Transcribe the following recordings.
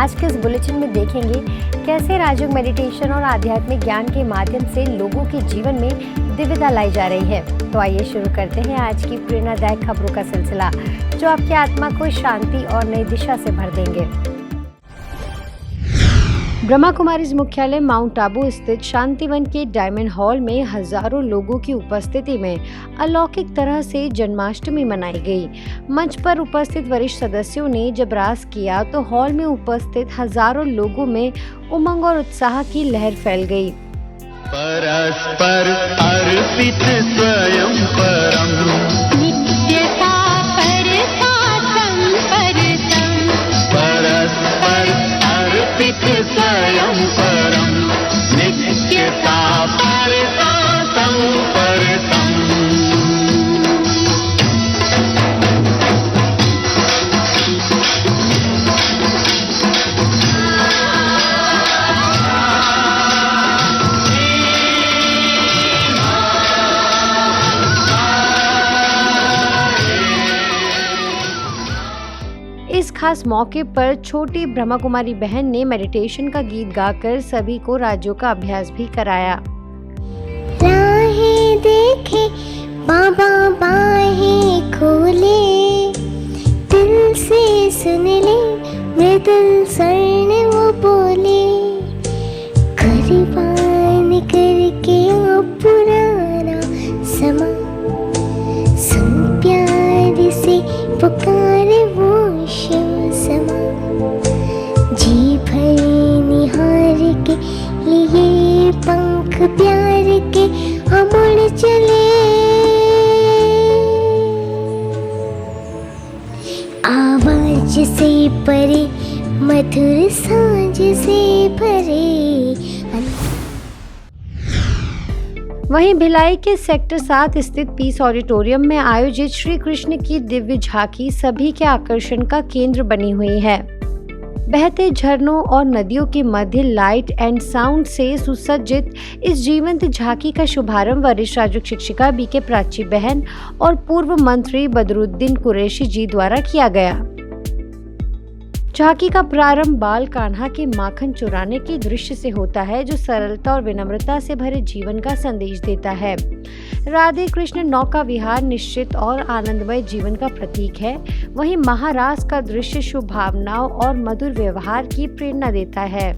आज के इस बुलेटिन में देखेंगे कैसे राजयोग मेडिटेशन और आध्यात्मिक ज्ञान के माध्यम से लोगों के जीवन में दिव्यता लाई जा रही है। तो आइए शुरू करते हैं आज की प्रेरणादायक खबरों का सिलसिला, जो आपकी आत्मा को शांति और नई दिशा से भर देंगे। ब्रह्मा कुमारीज मुख्यालय माउंट आबू स्थित शांतिवन के डायमंड हॉल में हजारों लोगों की उपस्थिति में अलौकिक तरह से जन्माष्टमी मनाई गई। मंच पर उपस्थित वरिष्ठ सदस्यों ने जब रास किया तो हॉल में उपस्थित हजारों लोगों में उमंग और उत्साह की लहर फैल गई। परस्पर अर्पित स्वयं परम नित्यता परसातं परतम, परस्पर अर्पित स्वयं परम नित्यता परसातं परतम। इस खास मौके पर छोटी ब्रह्मा कुमारी बहन ने मेडिटेशन का गीत गाकर सभी को राजयोग का अभ्यास भी कराया। राहें देखे बाबा बाहें खोले, दिल से सुन ले मृदुल स्वर्ण वो बोले, कुर्बान करके अब पुराना समा, सुन प्यार से पुकारे वो शिव समा, जी भर निहार के लिए पंख प्यार के हम उड़ चले, आवाज से परे मधुर सांझ से भरे। वहीं भिलाई के सेक्टर 7 स्थित पीस ऑडिटोरियम में आयोजित श्री कृष्ण की दिव्य झांकी सभी के आकर्षण का केंद्र बनी हुई है। बहते झरनों और नदियों के मध्य लाइट एंड साउंड से सुसज्जित इस जीवंत झांकी का शुभारंभ वरिष्ठ राजयोग शिक्षिका बीके प्राची बहन और पूर्व मंत्री बदरुद्दीन कुरैशी जी द्वारा किया गया। झांकी का प्रारंभ बाल कान्हा के माखन चुराने के दृश्य से होता है, जो सरलता और विनम्रता से भरे जीवन का संदेश देता है। राधे कृष्ण नौका विहार निश्चित और आनंदमय जीवन का प्रतीक है। वहीं महारास का दृश्य शुभ भावनाओं और मधुर व्यवहार की प्रेरणा देता है।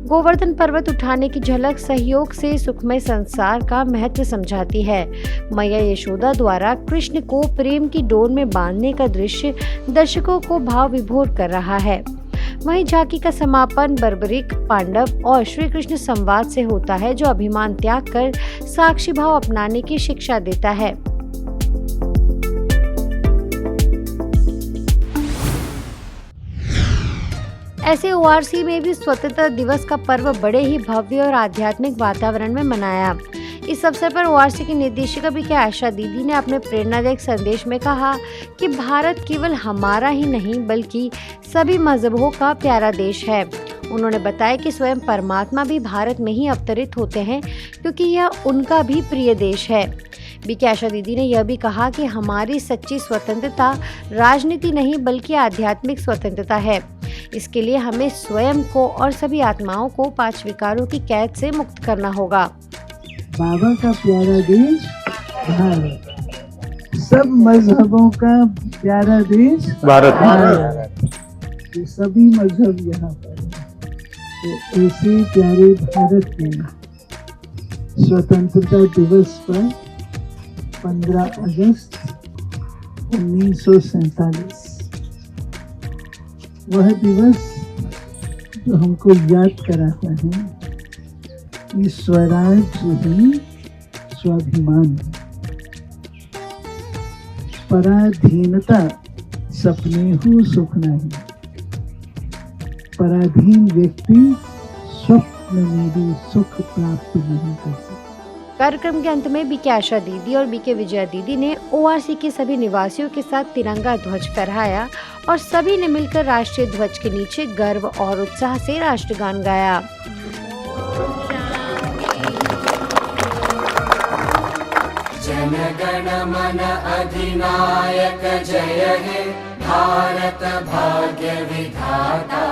गोवर्धन पर्वत उठाने की झलक सहयोग से सुखमय संसार का महत्व समझाती है। मैया यशोदा द्वारा कृष्ण को प्रेम की डोर में बांधने का दृश्य दर्शकों को भाव विभोर कर रहा है। वहीं झांकी का समापन बर्बरिक, पांडव और श्री कृष्ण संवाद से होता है, जो अभिमान त्याग कर साक्षी भाव अपनाने की शिक्षा देता है। ऐसे ओआरसी में भी स्वतंत्रता दिवस का पर्व बड़े ही भव्य और आध्यात्मिक वातावरण में मनाया। इस अवसर पर ओआरसी की निर्देशिका बीके आशा दीदी ने अपने प्रेरणादायक संदेश में कहा कि भारत केवल हमारा ही नहीं बल्कि सभी मजहबों का प्यारा देश है। उन्होंने बताया कि स्वयं परमात्मा भी भारत में ही अवतरित होते हैं, क्योंकि यह उनका भी प्रिय देश है। बीके आशा दीदी ने यह भी कहा कि हमारी सच्ची स्वतंत्रता राजनीति नहीं बल्कि आध्यात्मिक स्वतंत्रता है। इसके लिए हमें स्वयं को और सभी आत्माओं को 5 विकारों की कैद से मुक्त करना होगा। बाबा का प्यारा देश भारत, सब मजहबों का प्यारा देश भारत, ये सभी मजहब यहाँ पर हैं। तो ऐसे प्यारे भारत में स्वतंत्रता दिवस पर 15 अगस्त 1947 वह दिवस जो हमको याद कराता है कि स्वराज ही स्वाभिमान है, पराधीनता सपने हो सुख नहीं, पराधीन व्यक्ति स्वप्न में भी सुख प्राप्त नहीं कर सकता। कार्यक्रम के अंत में बीके आशा दीदी और बीके विजया दीदी ने ओआरसी के सभी निवासियों के साथ तिरंगा ध्वज फहराया और सभी ने मिलकर राष्ट्रीय ध्वज के नीचे गर्व और उत्साह से राष्ट्रगान गाया। जन गण मन अधिनायक जय हे, भारत भाग्य विधाता।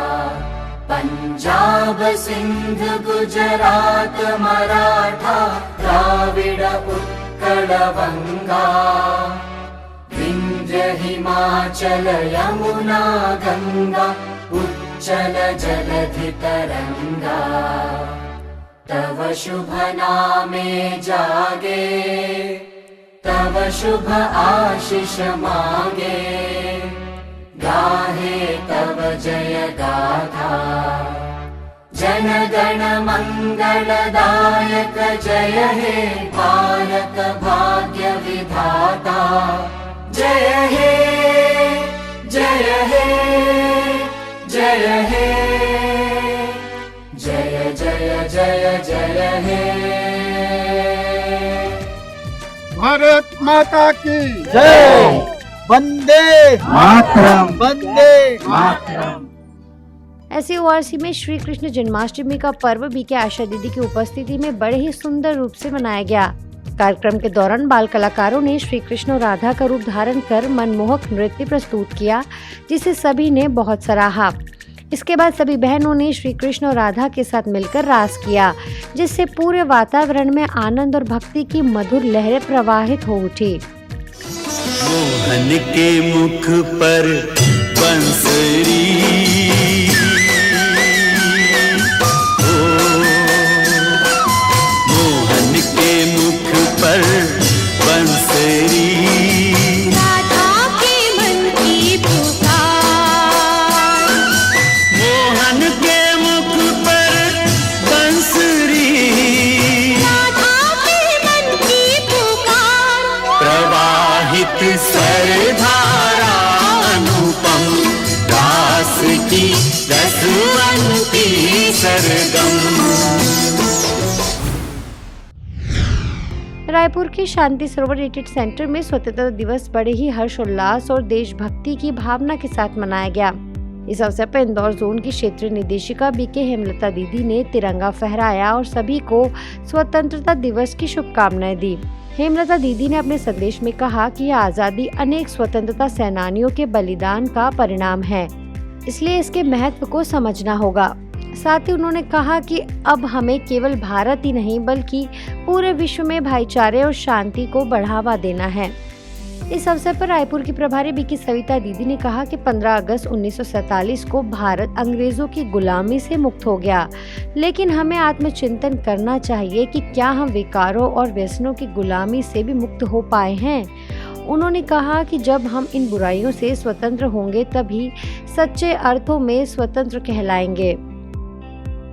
पंजाब सिंध गुजरात मराठा द्राविड उत्कल बंगा विंध्य हिमाचल यमुना गंगा उच्चल जलधि तरंगा तव शुभ नामे जागे तव शुभ आशीष मांगे गाहे तव जय गाथा जन गण मंगलदायक जय हे भारत भाग्य विधाता जय हे जय हे जय हे जय जय जय जय हे भारत माता की जय वंदे मातरम वंदे मातरम। SAORC में श्री कृष्ण जन्माष्टमी का पर्व बीके आशा दीदी की उपस्थिति में बड़े ही सुंदर रूप से मनाया गया। कार्यक्रम के दौरान बाल कलाकारों ने श्री कृष्ण और राधा का रूप धारण कर मनमोहक नृत्य प्रस्तुत किया, जिसे सभी ने बहुत सराहा। इसके बाद सभी बहनों ने श्री कृष्ण और राधा के साथ मिलकर रास किया, जिससे पूरे वातावरण में आनंद और भक्ति की मधुर लहरें प्रवाहित हो उठी। मोहन के मुख पर बंसरी ओ मोहन के मुख पर बंसरी राधा के मन की पुकार मोहन के मुख पर बंसरी राधा के मन की पुकार प्रवाहित सरधारा अनुपम रास की रसवंती सरगम। रायपुर के शांति सरोवर रिट्रीट सेंटर में स्वतंत्रता दिवस बड़े ही हर्षोल्लास और देशभक्ति की भावना के साथ मनाया गया। इस अवसर पर इंदौर जोन की क्षेत्रीय निदेशिका बीके हेमलता दीदी ने तिरंगा फहराया और सभी को स्वतंत्रता दिवस की शुभकामनाएं दी। हेमलता दीदी ने अपने संदेश में कहा कि यह आजादी अनेक स्वतंत्रता सेनानियों के बलिदान का परिणाम है, इसलिए इसके महत्व को समझना होगा। साथ ही उन्होंने कहा कि अब हमें केवल भारत ही नहीं बल्कि पूरे विश्व में भाईचारे और शांति को बढ़ावा देना है। इस अवसर पर रायपुर की प्रभारी बीके सविता दीदी ने कहा कि 15 अगस्त 1947 को भारत अंग्रेजों की गुलामी से मुक्त हो गया, लेकिन हमें आत्मचिंतन करना चाहिए कि क्या हम विकारों और व्यसनों की गुलामी से भी मुक्त हो पाए हैं। उन्होंने कहा कि जब हम इन बुराइयों से स्वतंत्र होंगे तभी सच्चे अर्थों में स्वतंत्र कहलाएंगे।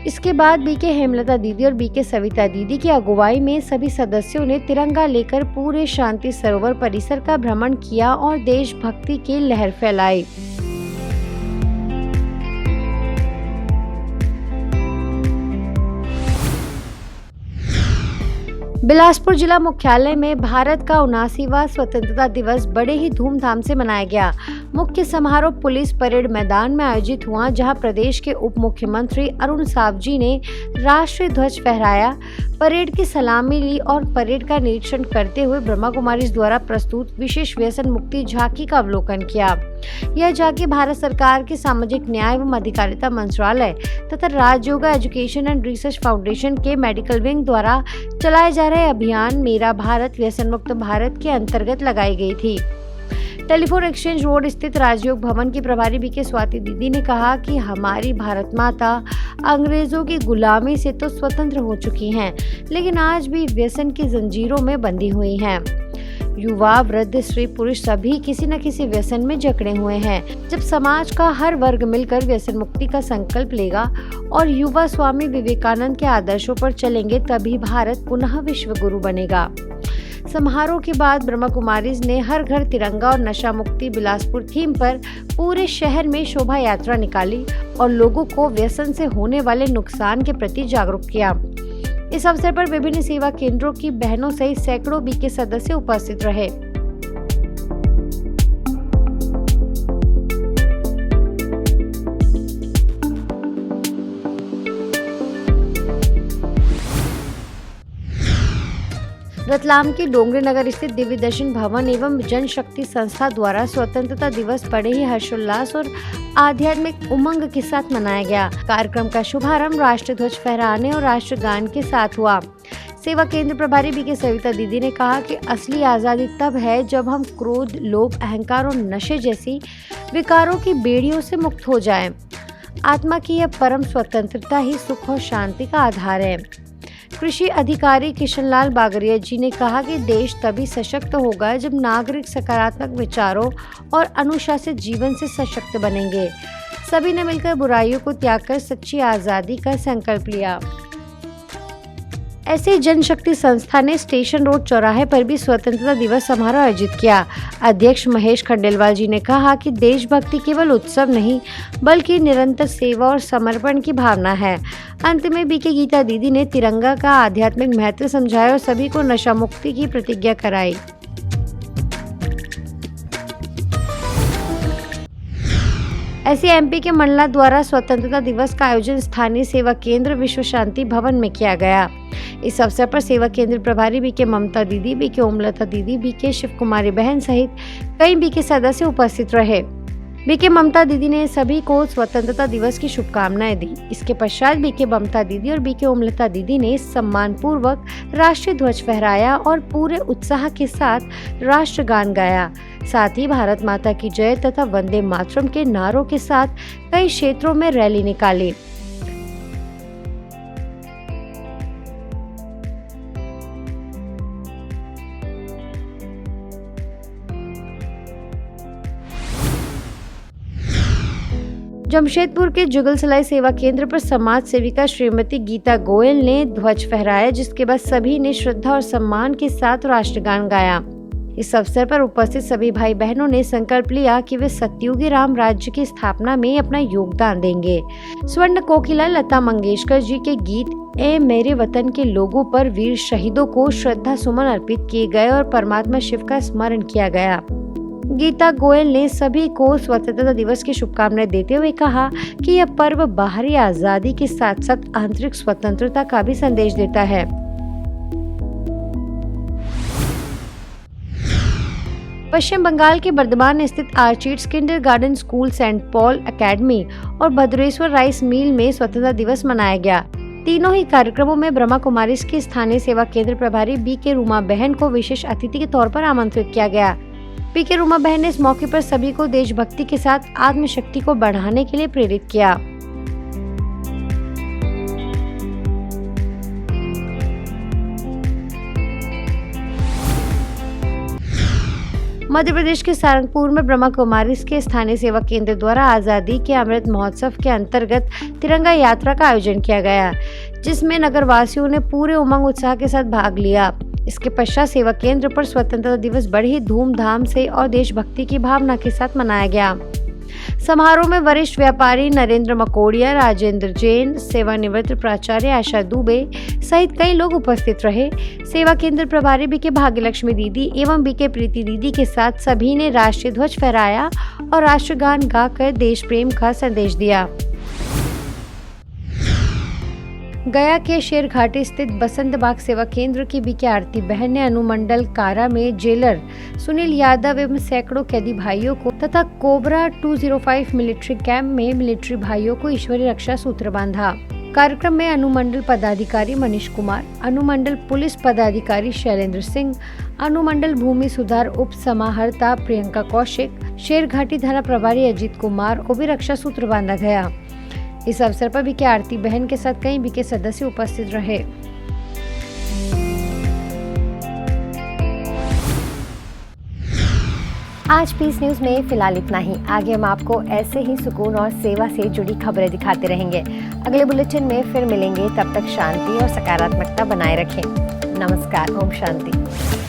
इसके बाद बीके हेमलता दीदी और बीके सविता दीदी की अगुवाई में सभी सदस्यों ने तिरंगा लेकर पूरे शांति सरोवर परिसर का भ्रमण किया और देशभक्ति की लहर फैलाई। बिलासपुर जिला मुख्यालय में भारत का 79वां स्वतंत्रता दिवस बड़े ही धूमधाम से मनाया गया। मुख्य समारोह पुलिस परेड मैदान में आयोजित हुआ, जहां प्रदेश के उप मुख्यमंत्री अरुण साव जी ने राष्ट्रीय ध्वज फहराया, परेड की सलामी ली और परेड का निरीक्षण करते हुए ब्रह्मा कुमारीज द्वारा प्रस्तुत विशेष व्यसन मुक्ति झांकी का अवलोकन किया। यह झांकी भारत सरकार के सामाजिक न्याय एवं अधिकारिता मंत्रालय तथा Rajyoga education and research foundation के मेडिकल विंग द्वारा चलाए जा रहे अभियान मेरा भारत व्यसन मुक्त भारत के अंतर्गत लगाई गई थी। टेलीफोन एक्सचेंज रोड स्थित राजयोग भवन की प्रभारी बीके स्वाति दीदी ने कहा कि हमारी भारत माता अंग्रेजों की गुलामी से तो स्वतंत्र हो चुकी हैं, लेकिन आज भी व्यसन की जंजीरों में बंधी हुई हैं। युवा, वृद्ध, स्त्री, पुरुष सभी किसी न किसी व्यसन में जकड़े हुए हैं। जब समाज का हर वर्ग मिलकर व्यसन मुक्ति का संकल्प लेगा और युवा स्वामी विवेकानंद के आदर्शों पर चलेंगे, तभी भारत पुनः विश्व गुरु बनेगा। समारोह के बाद ब्रह्मा कुमारीज ने हर घर तिरंगा और नशा मुक्ति बिलासपुर थीम पर पूरे शहर में शोभा यात्रा निकाली और लोगों को व्यसन से होने वाले नुकसान के प्रति जागरूक किया। इस अवसर पर विभिन्न सेवा केंद्रों की बहनों सहित सैकड़ों बीके सदस्य उपस्थित रहे। रतलाम के डोंगरी नगर स्थित दिव्य दर्शन भवन एवं जनशक्ति संस्था द्वारा स्वतंत्रता दिवस बड़े ही हर्षोल्लास और आध्यात्मिक उमंग के साथ मनाया गया। कार्यक्रम का शुभारंभ राष्ट्रीय ध्वज फहराने और राष्ट्रगान के साथ हुआ। सेवा केंद्र प्रभारी बीके सविता दीदी ने कहा कि असली आज़ादी तब है जब हम क्रोध, लोभ, अहंकार और नशे जैसी विकारों की बेड़ियों से मुक्त हो जाएं। आत्मा की यह परम स्वतंत्रता ही सुख और शांति का आधार है। कृषि अधिकारी किशनलाल बागरिया जी ने कहा कि देश तभी सशक्त होगा जब नागरिक सकारात्मक विचारों और अनुशासित जीवन से सशक्त बनेंगे। सभी ने मिलकर बुराइयों को त्याग कर सच्ची आज़ादी का संकल्प लिया। ऐसे जनशक्ति संस्था ने स्टेशन रोड चौराहे पर भी स्वतंत्रता दिवस समारोह आयोजित किया। अध्यक्ष महेश खंडेलवाल जी ने कहा कि देशभक्ति केवल उत्सव नहीं बल्कि निरंतर सेवा और समर्पण की भावना है। अंत में बीके गीता दीदी ने तिरंगा का आध्यात्मिक महत्व समझाया और सभी को नशा मुक्ति की प्रतिज्ञा कराई। ऐसे एमपी के मंडला द्वारा स्वतंत्रता दिवस का आयोजन स्थानीय सेवा केंद्र विश्व शांति भवन में किया गया। इस अवसर पर सेवा केंद्र प्रभारी बीके ममता दीदी, बीके ओमलता दीदी, बीके शिव कुमारी बहन सहित कई बीके सदस्य उपस्थित रहे। बीके ममता दीदी ने सभी को स्वतंत्रता दिवस की शुभकामनाएं दी। इसके पश्चात बीके ममता दीदी और बीके ओमलता दीदी ने सम्मान पूर्वक राष्ट्रीय ध्वज फहराया और पूरे उत्साह के साथ राष्ट्रगान गाया। साथ ही भारत माता की जय तथा वंदे मातरम के नारों के साथ कई क्षेत्रों में रैली निकाली। जमशेदपुर के जुगलसलाई सेवा केंद्र पर समाज सेविका श्रीमती गीता गोयल ने ध्वज फहराया, जिसके बाद सभी ने श्रद्धा और सम्मान के साथ राष्ट्रगान गाया। इस अवसर पर उपस्थित सभी भाई बहनों ने संकल्प लिया कि वे सतयुगी राम राज्य की स्थापना में अपना योगदान देंगे। स्वर्ण कोकिला लता मंगेशकर जी के गीत ए मेरे वतन के लोगों पर वीर शहीदों को श्रद्धा सुमन अर्पित किए गए और परमात्मा शिव का स्मरण किया गया। गीता गोयल ने सभी को स्वतंत्रता दिवस की शुभकामनाएं देते हुए कहा कि यह पर्व बाहरी आजादी के साथ साथ आंतरिक स्वतंत्रता का भी संदेश देता है। पश्चिम बंगाल के बर्धमान स्थित Orchids kindergarten school, Saint Paul academy और भद्रेश्वर राइस मिल में स्वतंत्रता दिवस मनाया गया। तीनों ही कार्यक्रमों में ब्रह्मा कुमारीज की स्थानीय सेवा केंद्र प्रभारी बीके रूमा बहन को विशेष अतिथि के तौर पर आमंत्रित किया गया। बीके रूमा बहन ने इस मौके पर सभी को देशभक्ति के साथ आत्मशक्ति को बढ़ाने के लिए प्रेरित किया। मध्य प्रदेश के सारंगपुर में ब्रह्मा कुमारीज के स्थानीय सेवा केंद्र द्वारा आजादी के अमृत महोत्सव के अंतर्गत तिरंगा यात्रा का आयोजन किया गया, जिसमें नगरवासियों ने पूरे उमंग उत्साह के साथ भाग लिया। इसके पश्चात सेवा केंद्र पर स्वतंत्रता दिवस बड़ी ही धूमधाम से और देशभक्ति की भावना के साथ मनाया गया। समारोह में वरिष्ठ व्यापारी नरेंद्र मकोड़िया, राजेंद्र जैन, सेवानिवृत्त प्राचार्य आशा दुबे सहित कई लोग उपस्थित रहे। सेवा केंद्र प्रभारी बीके भाग्यलक्ष्मी दीदी एवं बीके प्रीति दीदी के साथ सभी ने राष्ट्रीय ध्वज फहराया और राष्ट्रगान गाकर देश प्रेम का संदेश दिया। गया के शेरघाटी स्थित बसंत बाग सेवा केंद्र की बीके आरती बहन ने अनुमंडल कारा में जेलर सुनील यादव एवं सैकड़ों कैदी भाइयों को तथा कोबरा 205 मिलिट्री कैंप में मिलिट्री भाइयों को ईश्वरीय रक्षा सूत्र बांधा। कार्यक्रम में अनुमंडल पदाधिकारी मनीष कुमार, अनुमंडल पुलिस पदाधिकारी शैलेंद्र सिंह, अनुमंडल भूमि सुधार उप समाहर्ता प्रियंका कौशिक, शेरघाटी थाना प्रभारी अजीत कुमार को भी रक्षा सूत्र बांधा गया। इस अवसर पर बीके आरती बहन के साथ कई बीके सदस्य उपस्थित रहे। आज पीस न्यूज में फिलहाल इतना ही। आगे हम आपको ऐसे ही सुकून और सेवा से जुड़ी खबरें दिखाते रहेंगे। अगले बुलेटिन में फिर मिलेंगे, तब तक शांति और सकारात्मकता बनाए रखें। नमस्कार, ओम शांति।